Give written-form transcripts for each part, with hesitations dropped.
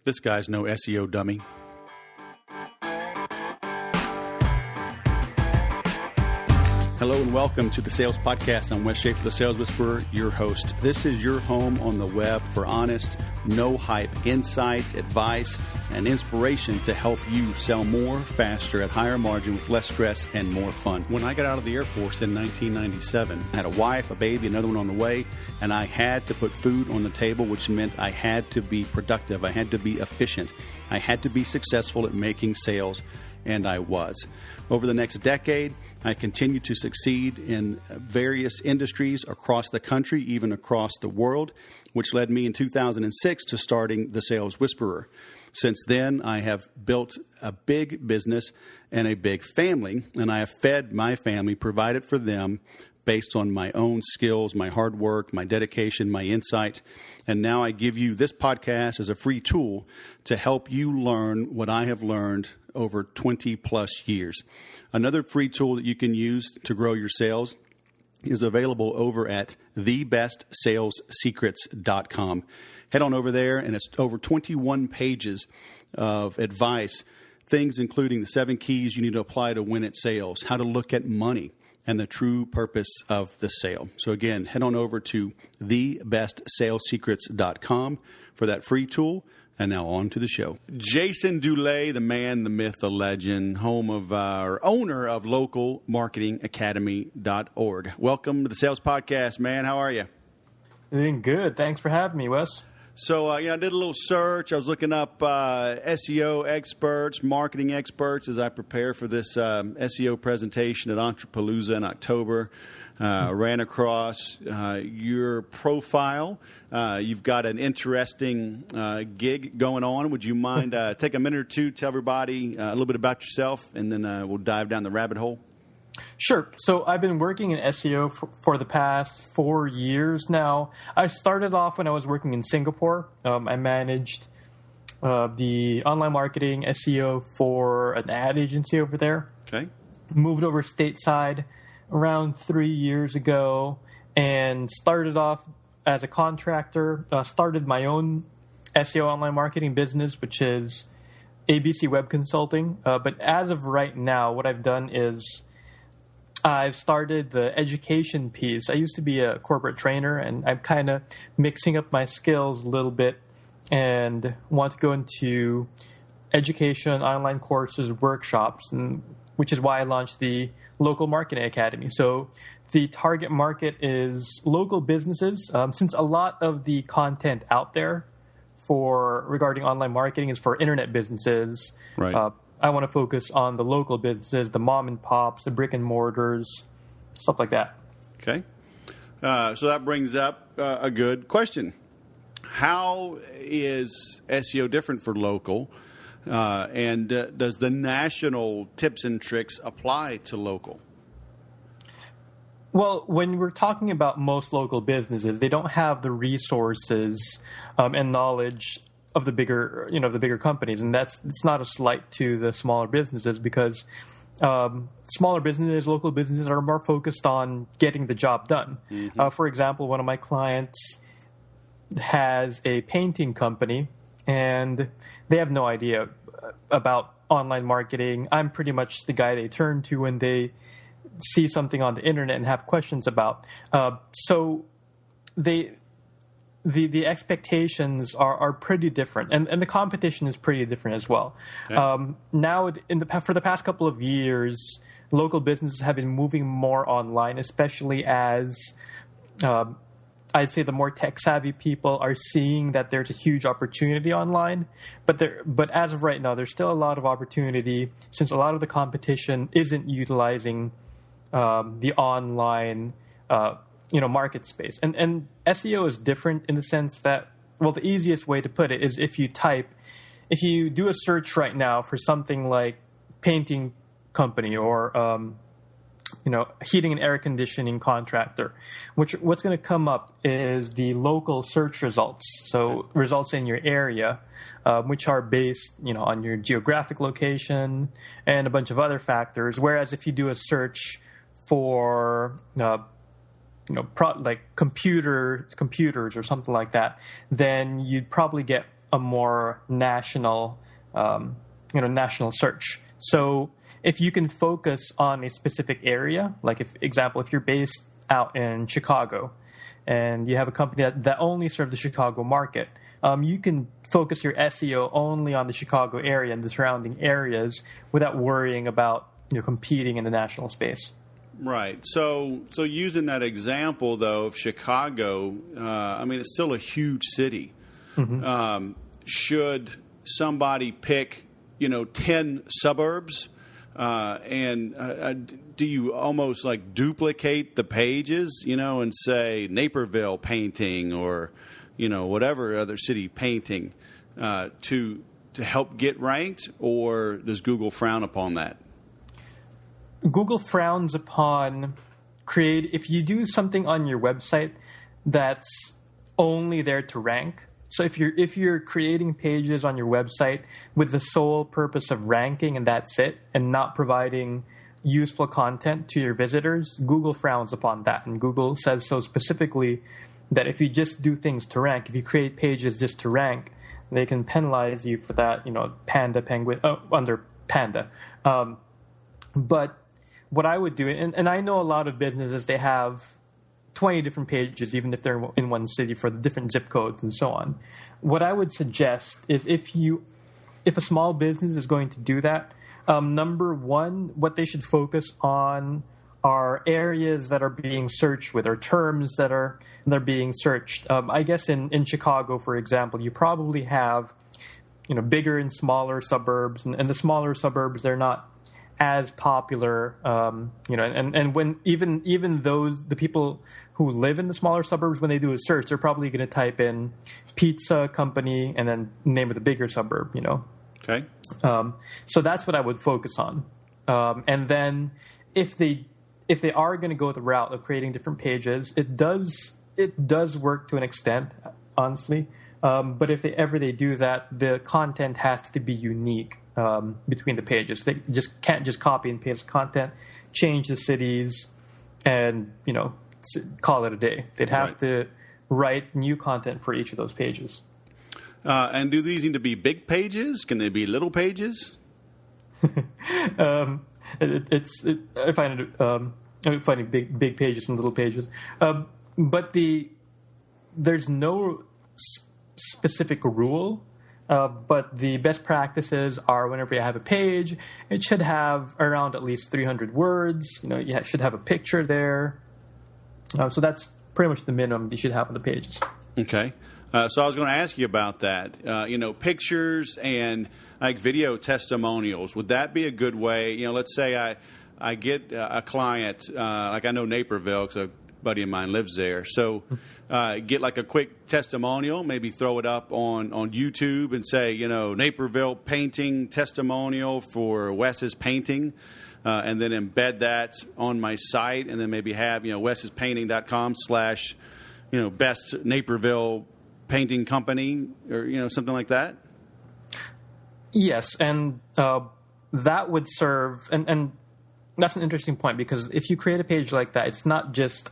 This guy's no SEO dummy. Hello and welcome to the Sales Podcast. I'm Wes Schaefer, the Sales Whisperer, your host. This is your home on the web for honest, no-hype insights, advice, and inspiration to help you sell more, faster, at higher margin with less stress and more fun. When I got out of the Air Force in 1997, I had a wife, a baby, another one on the way, and I had to put food on the table, which meant I had to be productive. I had to be efficient. I had to be successful at making sales. And I was. Over the next decade, I continued to succeed in various industries across the country, even across the world, which led me in 2006 to starting the Sales Whisperer. Since then, I have built a big business and a big family, and I have fed my family, provided for them based on my own skills, my hard work, my dedication, my insight. And now I give you this podcast as a free tool to help you learn what I have learned over 20 plus years. Another free tool that you can use to grow your sales is available over at thebestsalessecrets.com. Head on over there, and it's over 21 pages of advice, things including the 7 keys you need to apply to win at sales, how to look at money, and the true purpose of the sale. So again, head on over to thebestsalessecrets.com for that free tool. And now on to the show. Jason Dulay, the man, the myth, the legend, home of our owner of localmarketingacademy.org. Welcome to the Sales Podcast, man. How are you? Doing good. Thanks for having me, Wes. So, I did a little search. I was looking up SEO experts, marketing experts as I prepare for this SEO presentation at Entrepalooza in October. Ran across your profile. You've got an interesting gig going on. Would you mind take a minute or two, tell everybody a little bit about yourself, and then we'll dive down the rabbit hole? Sure. So I've been working in SEO for the past 4 years now. I started off when I was working in Singapore. I managed the online marketing SEO for an ad agency over there. Okay. Moved over stateside around 3 years ago and started off as a contractor. Started my own SEO online marketing business, which is ABC Web Consulting. But as of right now, what I've done is I've started the education piece. I used to be a corporate trainer, and I'm kind of mixing up my skills a little bit and want to go into education, online courses, workshops, and which is why I launched the Local Marketing Academy. So the target market is local businesses. Since a lot of the content out there regarding online marketing is for internet businesses, right. I want to focus on the local businesses, the mom and pops, the brick and mortars, stuff like that. Okay. So that brings up a good question. How is SEO different for local? And does the national tips and tricks apply to local? Well, when we're talking about most local businesses, they don't have the resources and knowledge of the bigger companies, and it's not a slight to the smaller businesses because smaller businesses, local businesses are more focused on getting the job done. Mm-hmm. For example, one of my clients has a painting company, and they have no idea about online marketing. I'm pretty much the guy they turn to when they see something on the internet and have questions about. So the expectations are pretty different, and the competition is pretty different as well. Okay. Now, for the past couple of years, local businesses have been moving more online, especially as I'd say the more tech-savvy people are seeing that there's a huge opportunity online. But as of right now, there's still a lot of opportunity since a lot of the competition isn't utilizing the online market space. And SEO is different in the sense that, well, the easiest way to put it is if you do a search right now for something like painting company or heating and air conditioning contractor, what's going to come up is the local search results. So results in your area, which are based, on your geographic location and a bunch of other factors. Whereas if you do a search for, like computers or something like that, then you'd probably get a more national, national search. So if you can focus on a specific area, like if you're based out in Chicago and you have a company that only serves the Chicago market, you can focus your SEO only on the Chicago area and the surrounding areas without worrying about competing in the national space. Right. So using that example, though, of Chicago, it's still a huge city. Mm-hmm. Should somebody pick, 10 suburbs, and do you almost like duplicate the pages, and say Naperville painting or, whatever other city painting to help get ranked, or does Google frown upon that? Google frowns upon if you do something on your website that's only there to rank. So if you're creating pages on your website with the sole purpose of ranking and that's it, and not providing useful content to your visitors, Google frowns upon that. And Google says so specifically that if you just do things to rank, if you create pages just to rank, they can penalize you for that, under Panda. But what I would do, and I know a lot of businesses, they have 20 different pages, even if they're in one city, for the different zip codes and so on. What I would suggest is if a small business is going to do that, number one, what they should focus on are areas that are being searched with, or terms that are being searched. I guess in Chicago, for example, you probably have bigger and smaller suburbs, and the smaller suburbs, they're not as popular, and when even the people who live in the smaller suburbs, when they do a search, they're probably going to type in pizza company and then name of the bigger suburb, Okay. So that's what I would focus on. And then if they are going to go the route of creating different pages, it does work to an extent, honestly. But if they do that, the content has to be unique between the pages. They just can't just copy and paste content, change the cities, and call it a day. They'd have to write new content for each of those pages. And do these need to be big pages? Can they be little pages? I find big pages and little pages, but there's no specific rule, but the best practices are whenever you have a page, it should have around at least 300 words. You should have a picture there. So that's pretty much the minimum you should have on the pages. Okay. So I was going to ask you about that. Pictures and like video testimonials. Would that be a good way? Let's say I get a client, like I know Naperville because a buddy of mine lives there. So get like a quick testimonial, maybe throw it up on YouTube and say, Naperville painting testimonial for Wes's painting, and then embed that on my site, and then maybe have, wesispainting.com / best Naperville painting company, or, something like that. Yes. And that would serve, and that's an interesting point, because if you create a page like that, it's not just,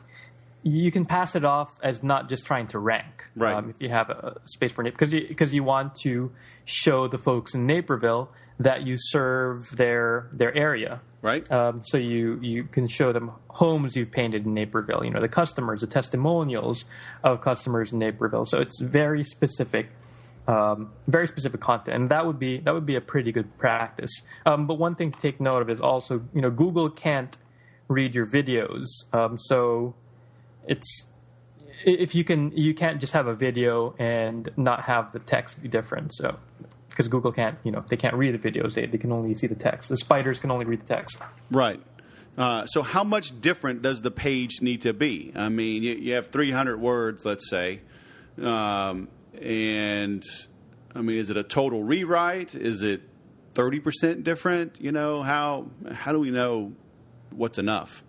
you can pass it off as not just trying to rank. Right. If you have a space for it, because you want to show the folks in Naperville that you serve their area. Right. So you can show them homes you've painted in Naperville, the customers, the testimonials of customers in Naperville. So it's very specific content, and that would be a pretty good practice. But one thing to take note of is also, Google can't read your videos. So you can't just have a video and not have the text be different. So because Google can't, they can't read the videos. They can only see the text. The spiders can only read the text. Right. So how much different does the page need to be? I mean, you have 300 words, let's say. And, is it a total rewrite? Is it 30% different? How do we know what's enough?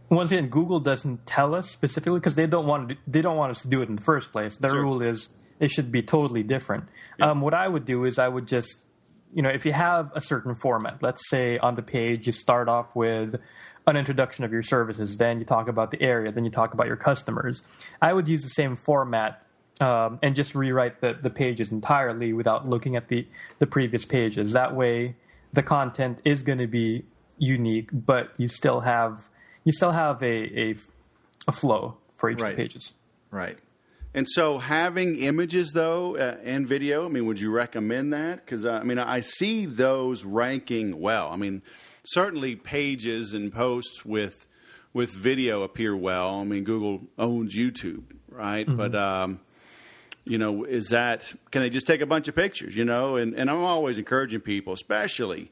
Once again, Google doesn't tell us specifically because they don't want us to do it in the first place. Their rule is it should be totally different. Yeah. What I would do is I would just, if you have a certain format, let's say on the page you start off with an introduction of your services, then you talk about the area, then you talk about your customers. I would use the same format and just rewrite the pages entirely without looking at the previous pages. That way, the content is going to be unique, but you still have a flow for each of the pages. Right. And so having images, though, and video, I mean, would you recommend that? Because, I see those ranking well. I mean, certainly pages and posts with video appear well. I mean, Google owns YouTube, right? Mm-hmm. But, can they just take a bunch of pictures, And I'm always encouraging people, especially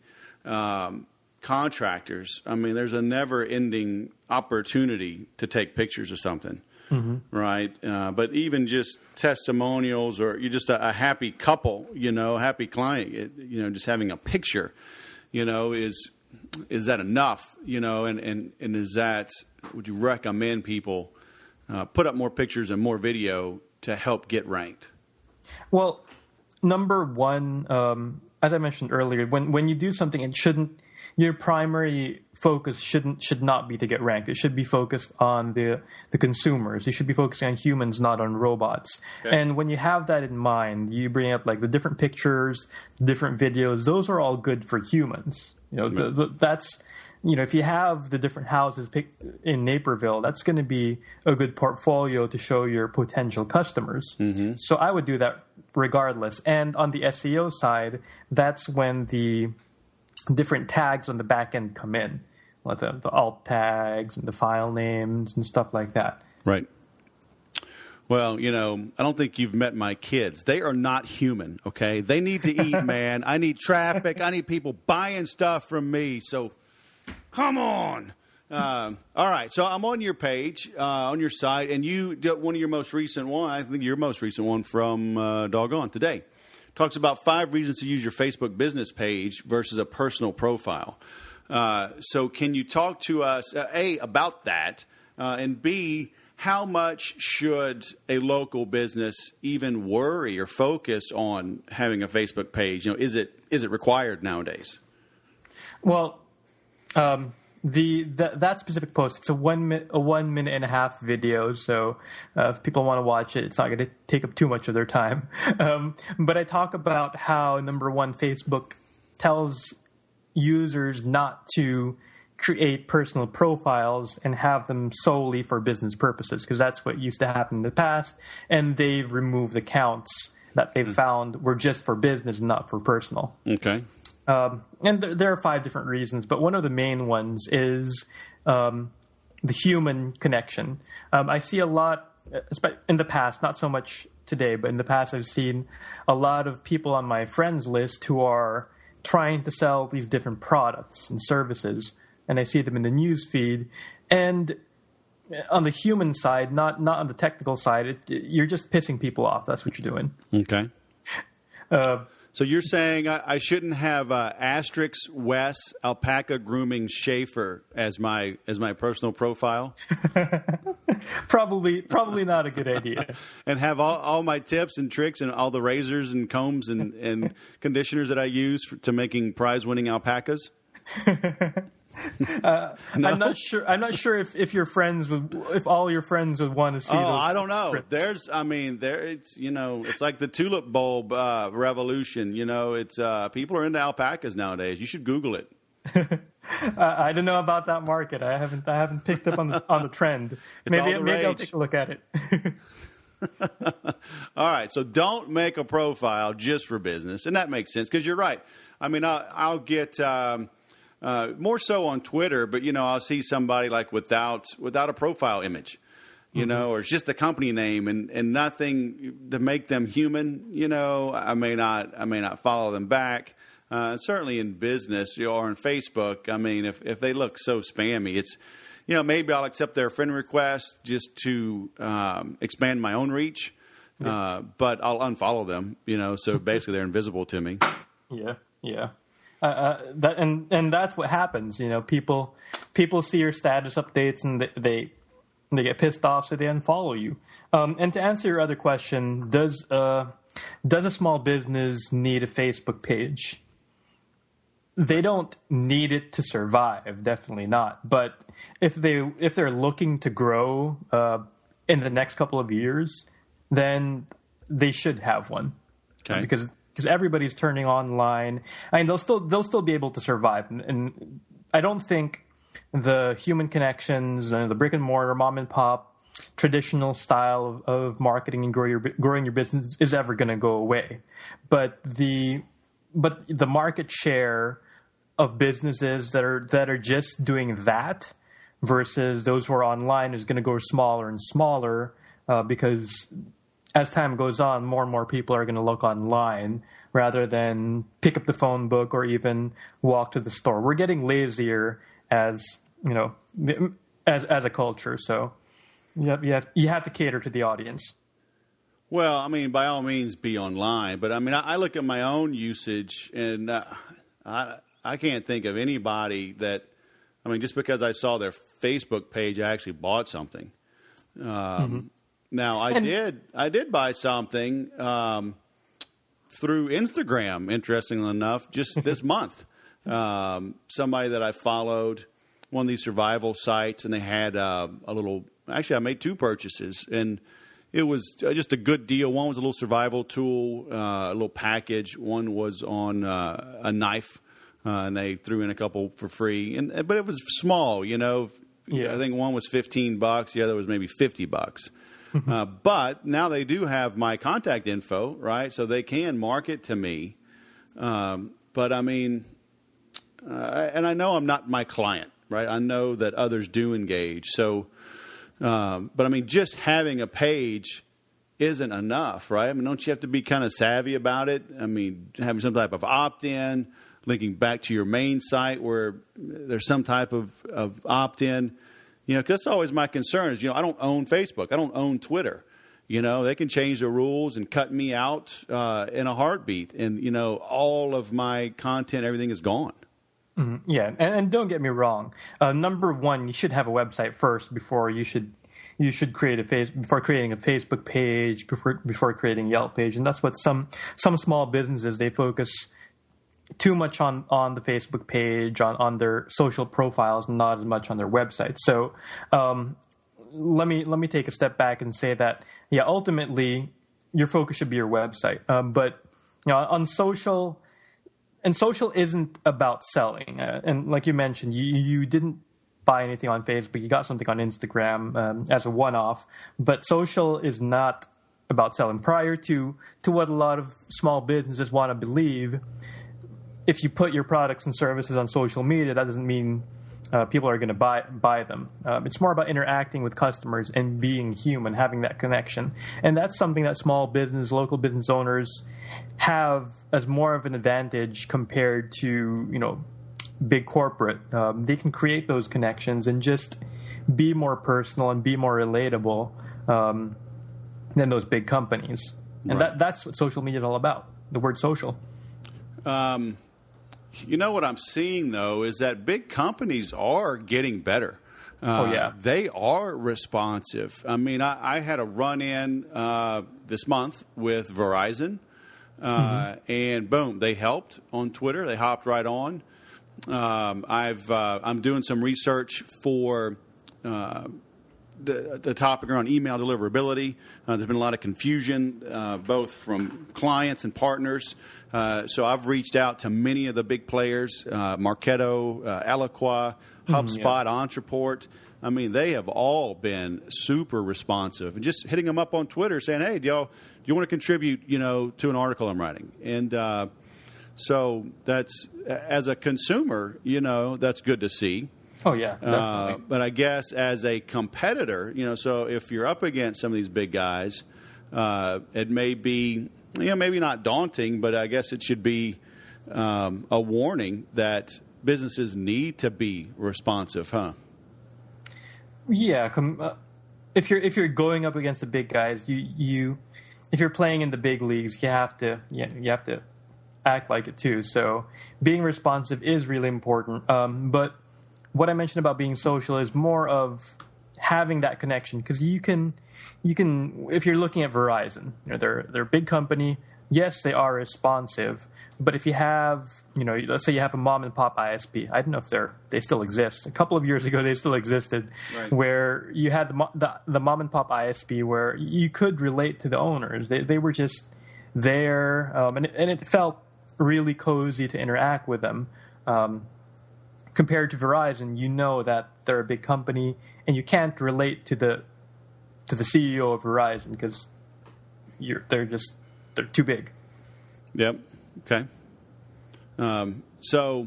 contractors. I mean, there's a never-ending opportunity to take pictures of something. Mm-hmm. Right. But even just testimonials, or you're just a happy couple, happy client, just having a picture, is that enough, and is that, would you recommend people put up more pictures and more video to help get ranked? Well, number one, as I mentioned earlier, when you do something, your primary focus should not be to get ranked. It should be focused on the consumers. You should be focusing on humans, not on robots. Okay. And when you have that in mind, you bring up like the different pictures, different videos. Those are all good for humans. That's if you have the different houses in Naperville, that's going to be a good portfolio to show your potential customers. Mm-hmm. So I would do that regardless. And on the SEO side, that's when the different tags on the back end come in, like the alt tags and the file names and stuff like that. Right. Well, I don't think you've met my kids. They are not human, okay? They need to eat, man. I need traffic. I need people buying stuff from me. So come on. All right. So I'm on your page, on your site, and you did one of your most recent one. I think your most recent one from Doggone Today. Talks about 5 reasons to use your Facebook business page versus a personal profile. So can you talk to us, A, about that, and B, how much should a local business even worry or focus on having a Facebook page? Is it required nowadays? Well, that specific post, it's a 1 minute and a half video, so if people want to watch it, it's not going to take up too much of their time. But I talk about how, number one, Facebook tells users not to create personal profiles and have them solely for business purposes, because that's what used to happen in the past, and they removed accounts that they found were just for business, not for personal. Okay. And there are 5 different reasons, but one of the main ones is the human connection. I see a lot, in the past, not so much today, but in the past I've seen a lot of people on my friends list who are trying to sell these different products and services, and I see them in the news feed. And on the human side, not on the technical side, you're just pissing people off. That's what you're doing. Okay. So you're saying I shouldn't have Asterix Wes Alpaca Grooming Schaefer as my personal profile? Probably not a good idea. And have all my tips and tricks and all the razors and combs and conditioners that I use to making prize-winning alpacas? No? I'm not sure if your friends if all your friends would want to see. Oh, I don't know. Prints. It's like the tulip bulb revolution. It's people are into alpacas nowadays. You should Google it. I don't know about that market. I haven't picked up on the trend. Maybe I'll take a look at it. All right. So don't make a profile just for business, and that makes sense because you're right. I mean, I'll get. More so on Twitter, but I'll see somebody like without a profile image, or it's just a company name and nothing to make them human. I may not follow them back. Certainly in business or on Facebook. I mean, if they look so spammy, it's maybe I'll accept their friend request just to expand my own reach, but I'll unfollow them. So basically they're invisible to me. Yeah. That's what happens. People see your status updates and they get pissed off, so they unfollow you. And to answer your other question, does a small business need a Facebook page? They don't need it to survive, definitely not. But if they're looking to grow in the next couple of years, then they should have one. Okay. Because everybody's turning online. I mean, they'll still be able to survive, and I don't think the human connections and the brick and mortar, mom and pop, traditional style of marketing and growing your business is ever going to go away. But the market share of businesses that are just doing that versus those who are online is going to go smaller and smaller because as time goes on, more and more people are going to look online rather than pick up the phone book or even walk to the store. We're getting lazier as a culture. So you have to cater to the audience. Well, I mean, by all means, be online. But I mean, I look at my own usage, and I can't think of anybody that. I mean, just because I saw their Facebook page, I actually bought something. Now, I did buy something through Instagram, interestingly enough, just this month. Somebody that I followed, one of these survival sites, and they had a little – actually, I made 2 purchases, and it was just a good deal. One was a little survival tool, a little package. One was on a knife, and they threw in a couple for free. But it was small, you know. Yeah. I think one was $15, the other was maybe $50. But now they do have my contact info, right? So they can market to me. But I mean, and I know I'm not my client, right? I know that others do engage. So, but I mean, just having a page isn't enough, right? I mean, don't you have to be kind of savvy about it? I mean, having some type of opt-in, linking back to your main site where there's some type of opt-in. You know, because that's always my concern is, I don't own Facebook. I don't own Twitter. They can change the rules and cut me out in a heartbeat. And, all of my content, everything is gone. Mm-hmm. Yeah. And don't get me wrong. Number one, you should have a website first before you should create before creating a Facebook page, before creating a Yelp page. And that's what some small businesses, they focus too much on the Facebook page, on their social profiles, not as much on their website. So let me take a step back and say that, ultimately your focus should be your website. But on social, and social isn't about selling. And like you mentioned, you didn't buy anything on Facebook. You got something on Instagram as a one-off. But social is not about selling. Prior to what a lot of small businesses want to believe, if you put your products and services on social media, that doesn't mean people are going to buy them. It's more about interacting with customers and being human, having that connection. And that's something that small business, local business owners have as more of an advantage compared to, big corporate. They can create those connections and just be more personal and be more relatable than those big companies. And right. That's what social media is all about, the word social. What I'm seeing, though, is that big companies are getting better. They are responsive. I mean, I had a run-in this month with Verizon, and boom, they helped on Twitter. They hopped right on. I'm doing some research for the topic around email deliverability. There's been a lot of confusion, both from clients and partners. So I've reached out to many of the big players, Marketo, Eloqua, HubSpot, Ontraport. I mean, they have all been super responsive. And just hitting them up on Twitter saying, hey, do you want to contribute, to an article I'm writing? And so that's, as a consumer, that's good to see. Oh, yeah, definitely. But I guess as a competitor, so if you're up against some of these big guys, it may be, maybe not daunting, but I guess it should be a warning that businesses need to be responsive, huh? Yeah. If you're going up against the big guys, if you're playing in the big leagues, you have to act like it too. So being responsive is really important. But what I mentioned about being social is more of having that connection, because you can if you're looking at Verizon, they're a big company, yes, they are responsive. But if you have, let's say you have a mom and pop ISP, I don't know if they still exist. A couple of years ago, they still existed, right, where you had the mom and pop ISP where you could relate to the owners. They were just there, and it felt really cozy to interact with them. Compared to Verizon, you know that they're a big company, and you can't relate to the CEO of Verizon because they're too big. Yep. Okay. So,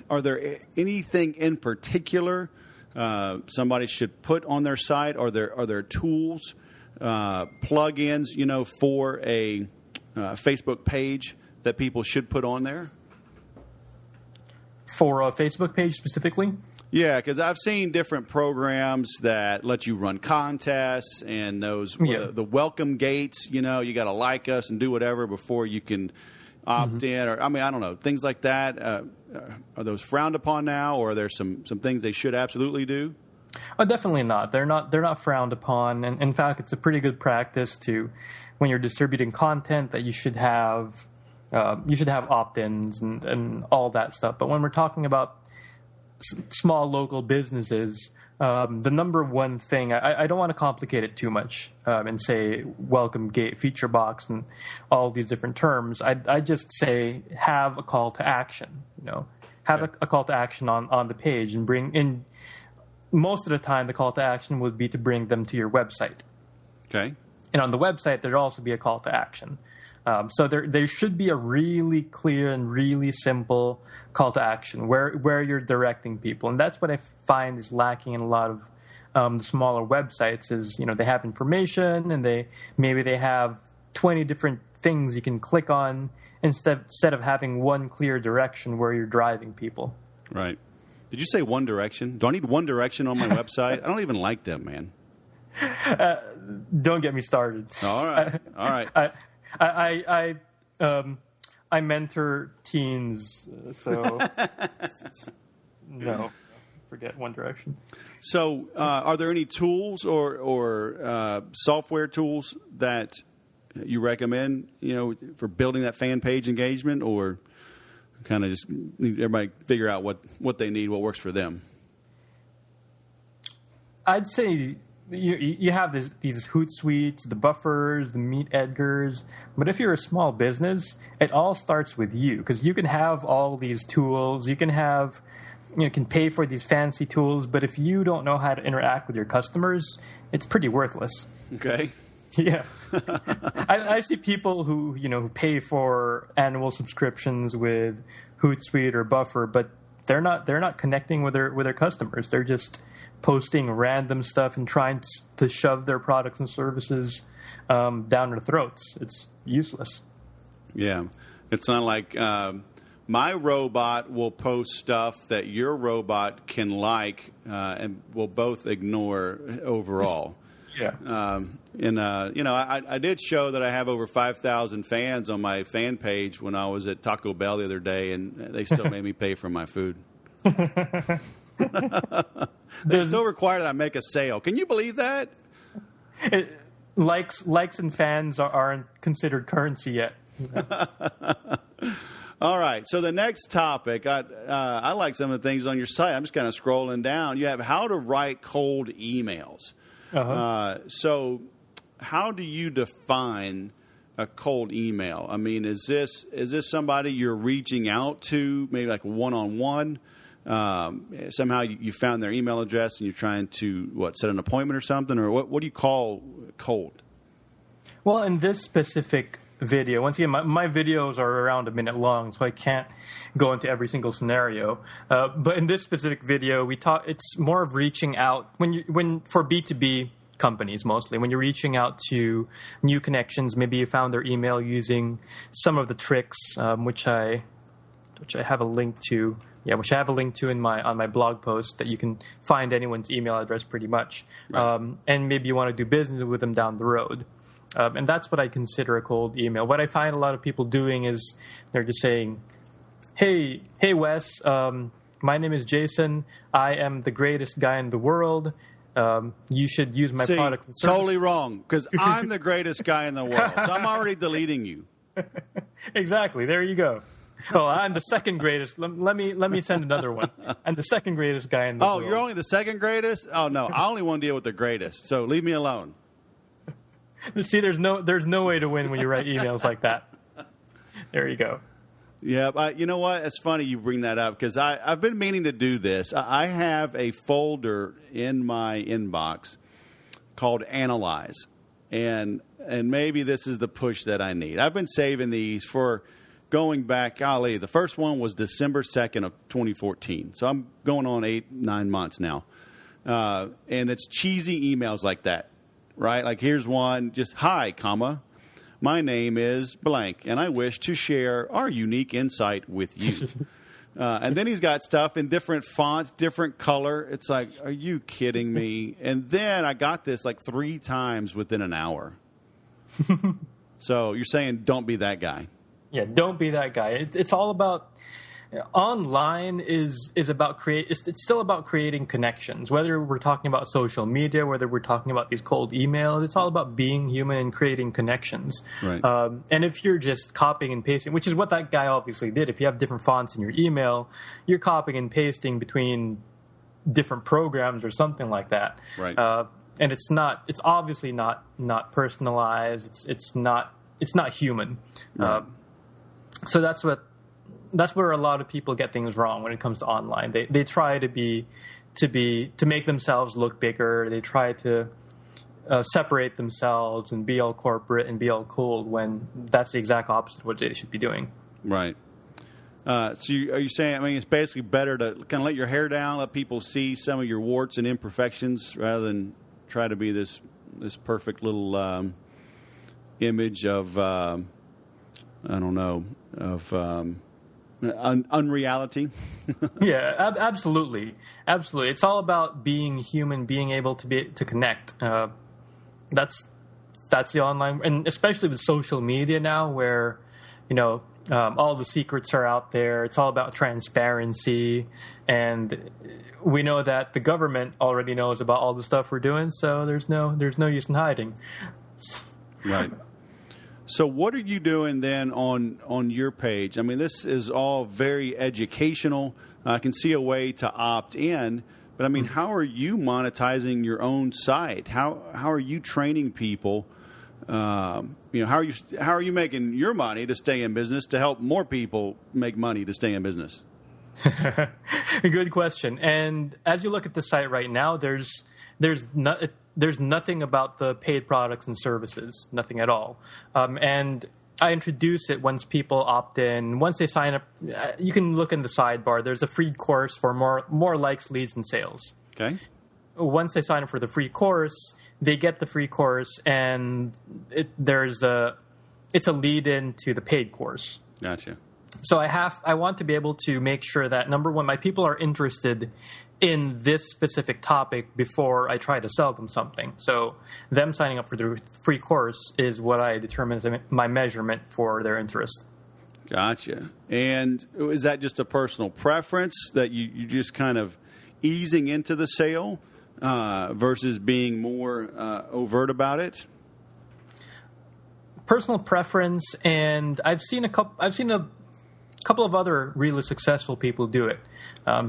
are there anything in particular somebody should put on their site? Are there tools, plugins, for a Facebook page that people should put on there? For a Facebook page specifically? Yeah, because I've seen different programs that let you run contests and the welcome gates. You got to like us and do whatever before you can opt in. Or I don't know, things like that. Are those frowned upon now, or are there some things they should absolutely do? Oh, definitely not. They're not frowned upon, and in fact, it's a pretty good practice to, when you're distributing content, that you should have opt-ins and all that stuff. But when we're talking about small local businesses, the number one thing, I don't want to complicate it too much and say welcome gate, feature box, and all these different terms. I just say have a call to action. Have a call to action on the page, and bring in. Most of the time, the call to action would be to bring them to your website. Okay. And on the website, there'd also be a call to action. So there should be a really clear and really simple call to action where you're directing people. And that's what I find is lacking in a lot of the smaller websites is, they have information and they have 20 different things you can click on instead of having one clear direction where you're driving people. Right. Did you say One Direction? Do I need One Direction on my website? I don't even like them, man. Don't get me started. All right. I mentor teens, so no, forget One Direction. So, are there any tools or software tools that you recommend, for building that fan page engagement, or kind of just everybody figure out what they need, what works for them? I'd say you have these Hootsuites, the buffers, the Meet Edgars, but if you're a small business, it all starts with you, because you can have all these tools, you can pay for these fancy tools, but if you don't know how to interact with your customers, it's pretty worthless. Okay. Yeah. I see people who pay for annual subscriptions with Hootsuite or Buffer, but they're not connecting with their customers. They're just posting random stuff and trying to shove their products and services down their throats. It's useless. Yeah. It's not like my robot will post stuff that your robot can like and will both ignore overall. Yeah. I did show that I have over 5,000 fans on my fan page when I was at Taco Bell the other day, and they still made me pay for my food. They still require that I make a sale. Can you believe that? Likes and fans aren't considered currency yet. All right. So the next topic, I like some of the things on your site. I'm just kind of scrolling down. You have how to write cold emails. Uh-huh. So how do you define a cold email? I mean, is this somebody you're reaching out to, maybe like one-on-one? Somehow you found their email address and you're trying to, set an appointment or something? Or what do you call cold? Well, in this specific video, once again, my videos are around a minute long, so I can't go into every single scenario. But in this specific video, it's more of reaching out when for B2B companies mostly. When you're reaching out to new connections, maybe you found their email using some of the tricks, which I have a link to. Yeah, which I have a link to on my blog post, that you can find anyone's email address pretty much, right. And maybe you want to do business with them down the road. And that's what I consider a cold email. What I find a lot of people doing is they're just saying, hey Wes, my name is Jason. I am the greatest guy in the world. You should use my products and services. Totally wrong, because I'm the greatest guy in the world, so I'm already deleting you. Exactly. There you go. Oh, I'm the second greatest. Let me send another one. I'm the second greatest guy in the world. Oh, you're only the second greatest? Oh, no. I only want to deal with the greatest, so leave me alone. See, there's no way to win when you write emails like that. There you go. Yeah, you know what? It's funny you bring that up, because I've been meaning to do this. I have a folder in my inbox called Analyze, and maybe this is the push that I need. I've been saving these for going back, golly, the first one was December 2nd of 2014. So I'm going on 8-9 months now. And it's cheesy emails like that, right? Like here's one, just, hi, comma, my name is blank, and I wish to share our unique insight with you. And then he's got stuff in different fonts, different color. It's like, are you kidding me? And then I got this like 3 times within an hour. So you're saying don't be that guy. Yeah, don't be that guy. It's all about online is about it's still about creating connections. Whether we're talking about social media, whether we're talking about these cold emails, it's all about being human and creating connections. Right. And if you're just copying and pasting, which is what that guy obviously did, if you have different fonts in your email, you're copying and pasting between different programs or something like that. Right. And it's obviously not personalized. It's not human. Right. So that's where a lot of people get things wrong when it comes to online. They try to make themselves look bigger. They try to separate themselves and be all corporate and be all cool, when that's the exact opposite of what they should be doing. Right. So are you saying, I mean, it's basically better to kind of let your hair down, let people see some of your warts and imperfections, rather than try to be this perfect little image of I don't know, of unreality? Yeah, absolutely. Absolutely. It's all about being human, being able to connect. That's the online, and especially with social media now, where, all the secrets are out there. It's all about transparency, and we know that the government already knows about all the stuff we're doing, so there's no use in hiding. Right. So what are you doing then on your page? I mean, this is all very educational. I can see a way to opt in, but I mean, how are you monetizing your own site? How are you training people? How are you making your money to stay in business, to help more people make money to stay in business? Good question. And as you look at the site right now, there's nothing about the paid products and services, nothing at all. And I introduce it once people opt in. Once they sign up, you can look in the sidebar. There's a free course for more likes, leads, and sales. Okay. Once they sign up for the free course, they get the free course, and it's a lead-in to the paid course. Gotcha. So I want to be able to make sure that, number one, my people are interested in this specific topic before I try to sell them something. So them signing up for the free course is what I determine as my measurement for their interest. Gotcha. And is that just a personal preference that you just kind of easing into the sale versus being more overt about it? Personal preference, and I've seen a couple of other really successful people do it.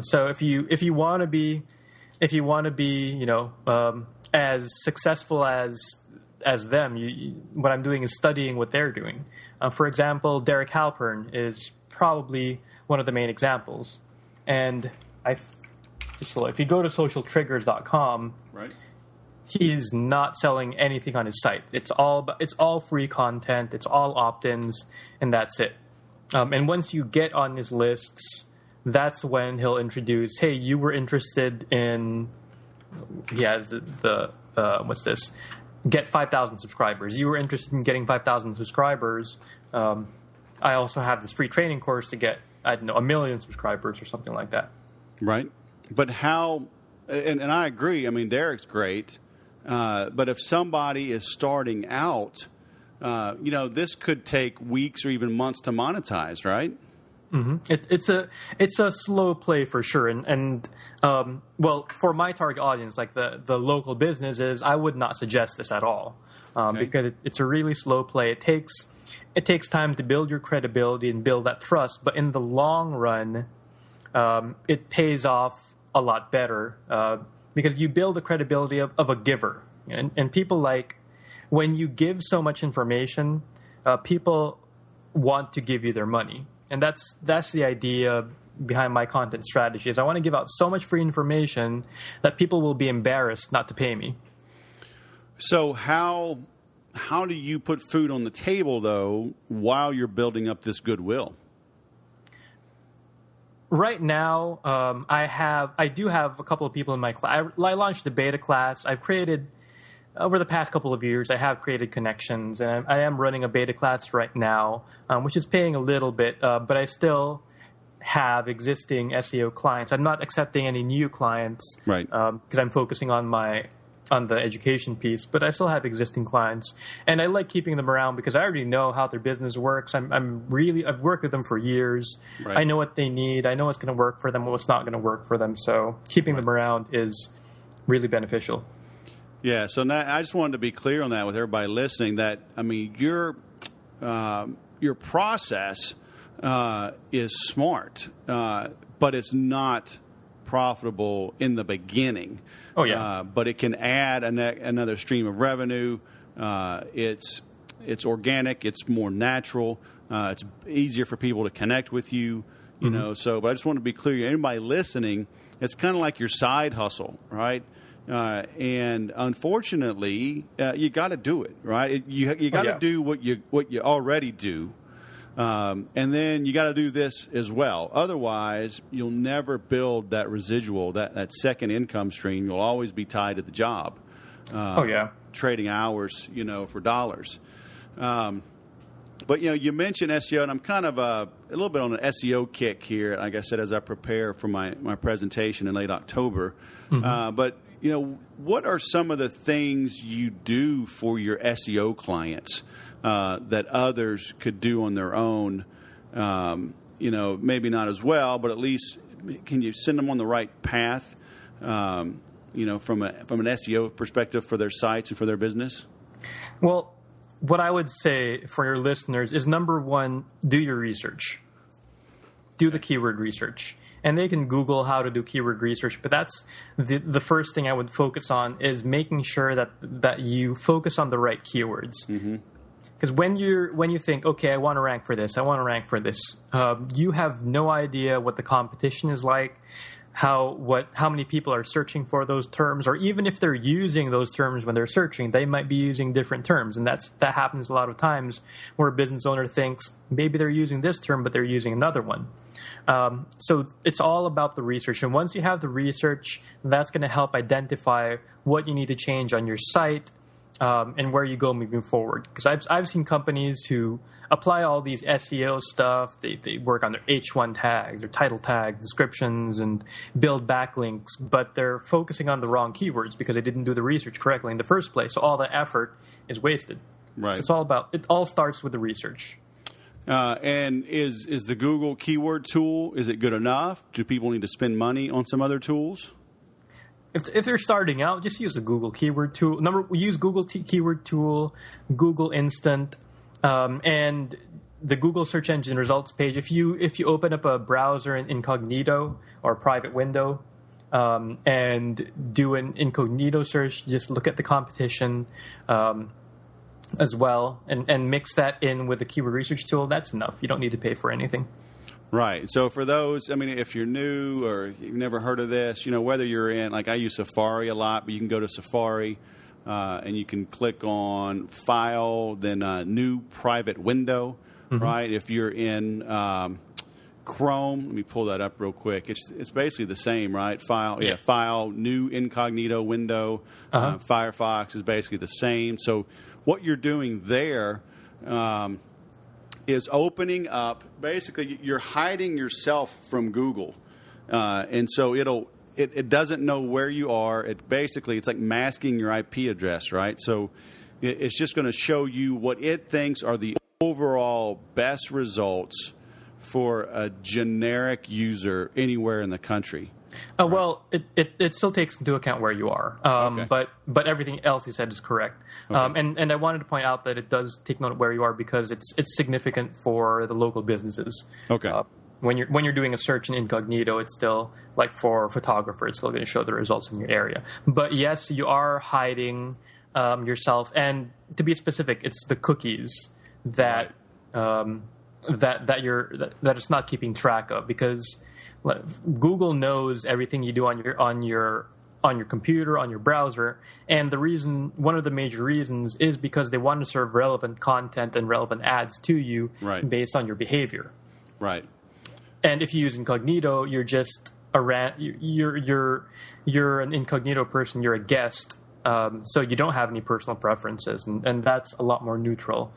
So if you want to be as successful as them, what I'm doing is studying what they're doing. For example, Derek Halpern is probably one of the main examples. And if you go to socialtriggers.com, right, he's not selling anything on his site. It's all free content. It's all opt-ins, and that's it. And once you get on his lists, that's when he'll introduce, hey, you were interested in, he has what's this? Get 5,000 subscribers. You were interested in getting 5,000 subscribers. I also have this free training course to get, 1 million subscribers or something like that. Right. But how, and I agree, I mean, Derek's great, but if somebody is starting out, this could take weeks or even months to monetize, right? It's a slow play for sure, and well, for my target audience, like the local businesses, I would not suggest this at all, because it's a really slow play. It takes time to build your credibility and build that trust, but in the long run, it pays off a lot better because you build the credibility of a giver, and people like when you give so much information, people want to give you their money. And that's the idea behind my content strategy is I want to give out so much free information that people will be embarrassed not to pay me. So how do you put food on the table, though, while you're building up this goodwill? Right now, I do have a couple of people in my class. I launched a beta class. I've created, over the past couple of years, I have created connections, and I am running a beta class right now, which is paying a little bit, but I still have existing SEO clients. I'm not accepting any new clients, right? Because I'm focusing on the education piece, but I still have existing clients, and I like keeping them around because I already know how their business works. I've worked with them for years. Right. I know what they need. I know what's going to work for them, what's not going to work for them. So keeping them around is really beneficial. Yeah, so now I just wanted to be clear on that with everybody listening. That I mean, your process is smart, but it's not profitable in the beginning. Oh yeah, but it can add another stream of revenue. It's organic. It's more natural. It's easier for people to connect with you. You know. So, but I just want to be clear. Anybody listening, it's kind of like your side hustle, right? And unfortunately, you got to do it, right? You got to do what you already do, and then you got to do this as well. Otherwise, you'll never build that residual, that second income stream. You'll always be tied to the job. Trading hours, for dollars. But you mentioned SEO, and I'm kind of a little bit on an SEO kick here. Like I said, as I prepare for my presentation in late October, but what are some of the things you do for your SEO clients that others could do on their own? Maybe not as well, but at least can you send them on the right path? From an SEO perspective for their sites and for their business. Well, what I would say for your listeners is, number one, do your research. Do the keyword research. And they can Google how to do keyword research, but that's the first thing I would focus on is making sure that you focus on the right keywords. Because when you think, okay, I want to rank for this, you have no idea what the competition is like, how many people are searching for those terms, or even if they're using those terms when they're searching, they might be using different terms, and that happens a lot of times where a business owner thinks maybe they're using this term, but they're using another one. So it's all about the research, and once you have the research, that's going to help identify what you need to change on your site and where you go moving forward. Because I've seen companies who apply all these SEO stuff. They work on their H1 tags, their title tags, descriptions, and build backlinks, but they're focusing on the wrong keywords because they didn't do the research correctly in the first place. So all that effort is wasted. Right. So it all starts with the research. And is the Google keyword tool, is it good enough? Do people need to spend money on some other tools? If they're starting out, just use the Google keyword tool. Use Google keyword tool, Google Instant, and the Google search engine results page. If you open up a browser in incognito or private window and do an incognito search, just look at the competition as well and mix that in with the keyword research tool. That's enough. You don't need to pay for anything. Right. So for those, if you're new or you've never heard of this, whether you're in, like I use Safari a lot, but you can go to Safari and you can click on File, then New Private Window, right? If you're in Chrome, let me pull that up real quick. It's basically the same, right? File, New Incognito Window. Firefox is basically the same. So what you're doing there is opening up, basically you're hiding yourself from Google. And so it doesn't know where you are. It's like masking your IP address, right? So it's just going to show you what it thinks are the overall best results for a generic user anywhere in the country? Right? Well, it still takes into account where you are, okay. But everything else you said is correct. Okay. And I wanted to point out that it does take note of where you are because it's significant for the local businesses. Okay. When you're doing a search in incognito, it's still like for a photographer, it's still going to show the results in your area. But yes, you are hiding yourself, and to be specific, it's the cookies that that it's not keeping track of, because Google knows everything you do on your computer, on your browser, and one of the major reasons is because they want to serve relevant content and relevant ads to you based on your behavior. Right. And if you use incognito, you're just you're an incognito person. You're a guest, so you don't have any personal preferences, and that's a lot more neutral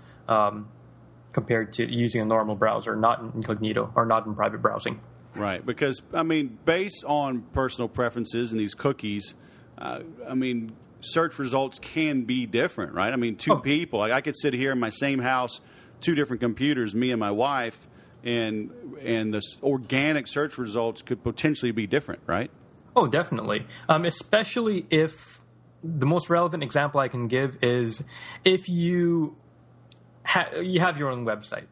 compared to using a normal browser, not in incognito or not in private browsing. Right, because, I mean, based on personal preferences and these cookies, search results can be different, right? I mean, two people, like I could sit here in my same house, two different computers, me and my wife, and the organic search results could potentially be different, right? Oh, definitely. Especially if the most relevant example I can give is if you have your own website.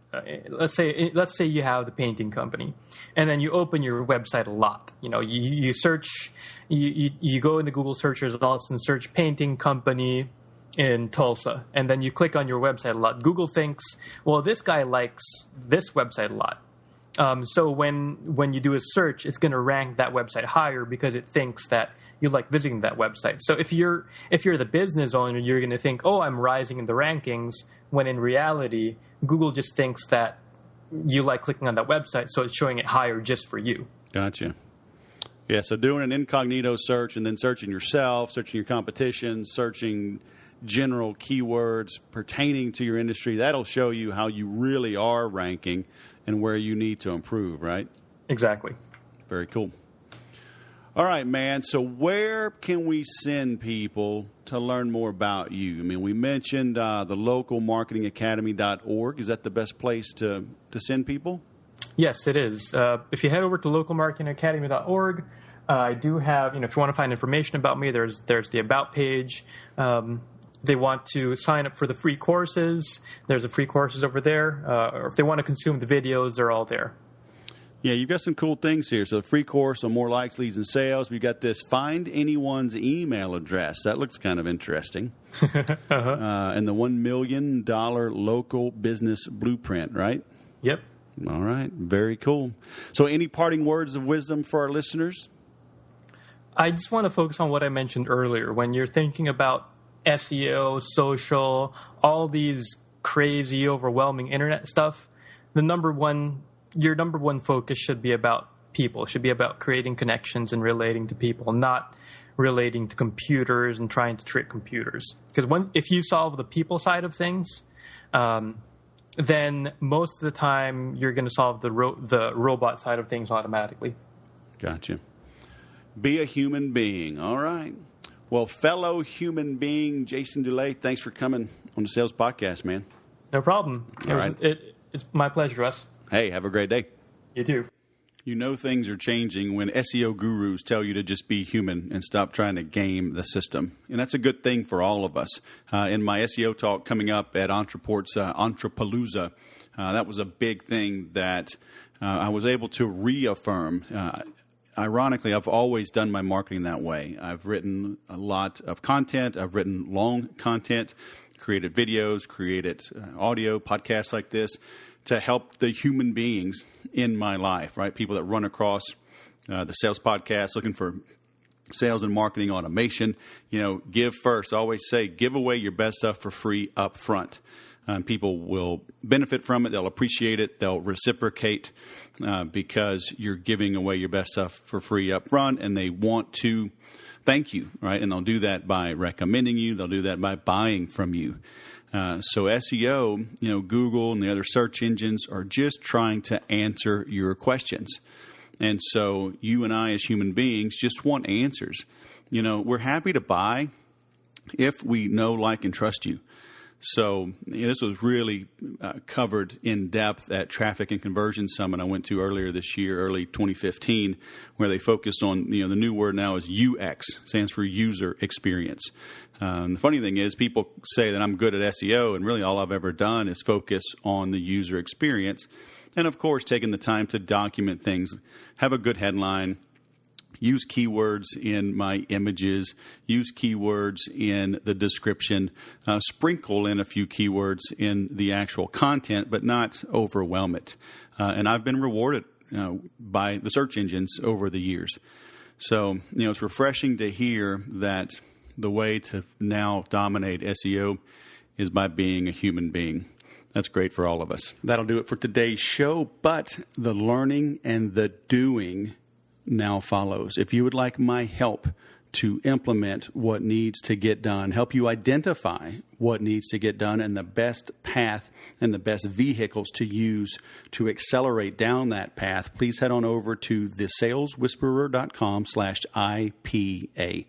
Let's say you have the painting company, and then you open your website a lot. You search, you go into Google search results and search painting company in Tulsa, and then you click on your website a lot. Google thinks, well, this guy likes this website a lot. So when you do a search, it's going to rank that website higher because it thinks that you like visiting that website. So if you're the business owner, you're going to think, oh, I'm rising in the rankings, when in reality, Google just thinks that you like clicking on that website, so it's showing it higher just for you. Gotcha. Yeah, so doing an incognito search and then searching yourself, searching your competition, searching general keywords pertaining to your industry, that'll show you how you really are ranking and where you need to improve, right? Exactly. Very cool. All right, man. So where can we send people to learn more about you? I mean, we mentioned the localmarketingacademy.org. Is that the best place to send people? Yes, it is. If you head over to localmarketingacademy.org, I do have, if you want to find information about me, there's the About page. They want to sign up for the free courses. There's the free courses over there. Or if they want to consume the videos, they're all there. Yeah, you've got some cool things here. So the free course on more likes, leads, and sales. We've got this find anyone's email address. That looks kind of interesting. And the $1 million local business blueprint, right? Yep. All right. Very cool. So any parting words of wisdom for our listeners? I just want to focus on what I mentioned earlier. When you're thinking about SEO, social, all these crazy, overwhelming internet stuff, your number one focus should be about people, should be about creating connections and relating to people, not relating to computers and trying to trick computers. Because if you solve the people side of things, then most of the time you're going to solve the robot side of things automatically. Gotcha. Be a human being. All right. Well, fellow human being Jason Dulay, thanks for coming on the Sales Podcast, man. No problem. It's my pleasure, Russ. Hey, have a great day. You too. You know things are changing when SEO gurus tell you to just be human and stop trying to game the system. And that's a good thing for all of us. In my SEO talk coming up at Entreport's Entrepalooza, that was a big thing that I was able to reaffirm. Ironically, I've always done my marketing that way. I've written a lot of content. I've written long content, created videos, created audio, podcasts like this to help the human beings in my life, right? People that run across the sales podcast looking for sales and marketing automation. Give first. I always say, give away your best stuff for free up front. People will benefit from it. They'll appreciate it. They'll reciprocate because you're giving away your best stuff for free up front, and they want to thank you, right? And they'll do that by recommending you. They'll do that by buying from you. So SEO, Google and the other search engines are just trying to answer your questions. And so you and I as human beings just want answers. We're happy to buy if we know, like, and trust you. So this was really covered in depth at Traffic and Conversion Summit I went to earlier this year, early 2015, where they focused on, the new word now is UX, stands for user experience. The funny thing is people say that I'm good at SEO, and really all I've ever done is focus on the user experience. And, of course, taking the time to document things, have a good headline, use keywords in my images, use keywords in the description, sprinkle in a few keywords in the actual content, but not overwhelm it. And I've been rewarded by the search engines over the years. So, it's refreshing to hear that the way to now dominate SEO is by being a human being. That's great for all of us. That'll do it for today's show, but the learning and the doing now follows. If you would like my help to implement what needs to get done, help you identify what needs to get done and the best path and the best vehicles to use to accelerate down that path, please head on over to thesaleswhisperer.com/IPA.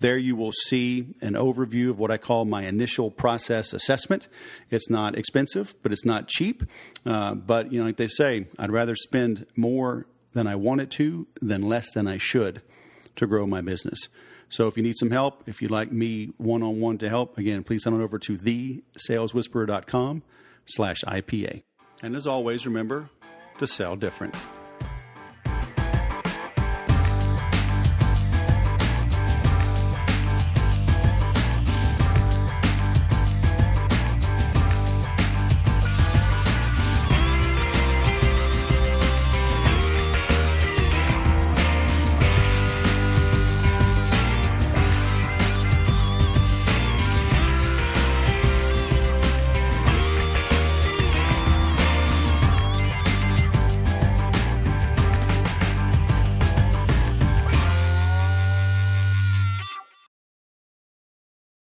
There you will see an overview of what I call my initial process assessment. It's not expensive, but it's not cheap. But, like they say, I'd rather spend more than I wanted to than less than I should to grow my business. So if you need some help, if you'd like me one-on-one to help, again, please head on over to thesaleswhisperer.com/IPA. And as always, remember to sell different.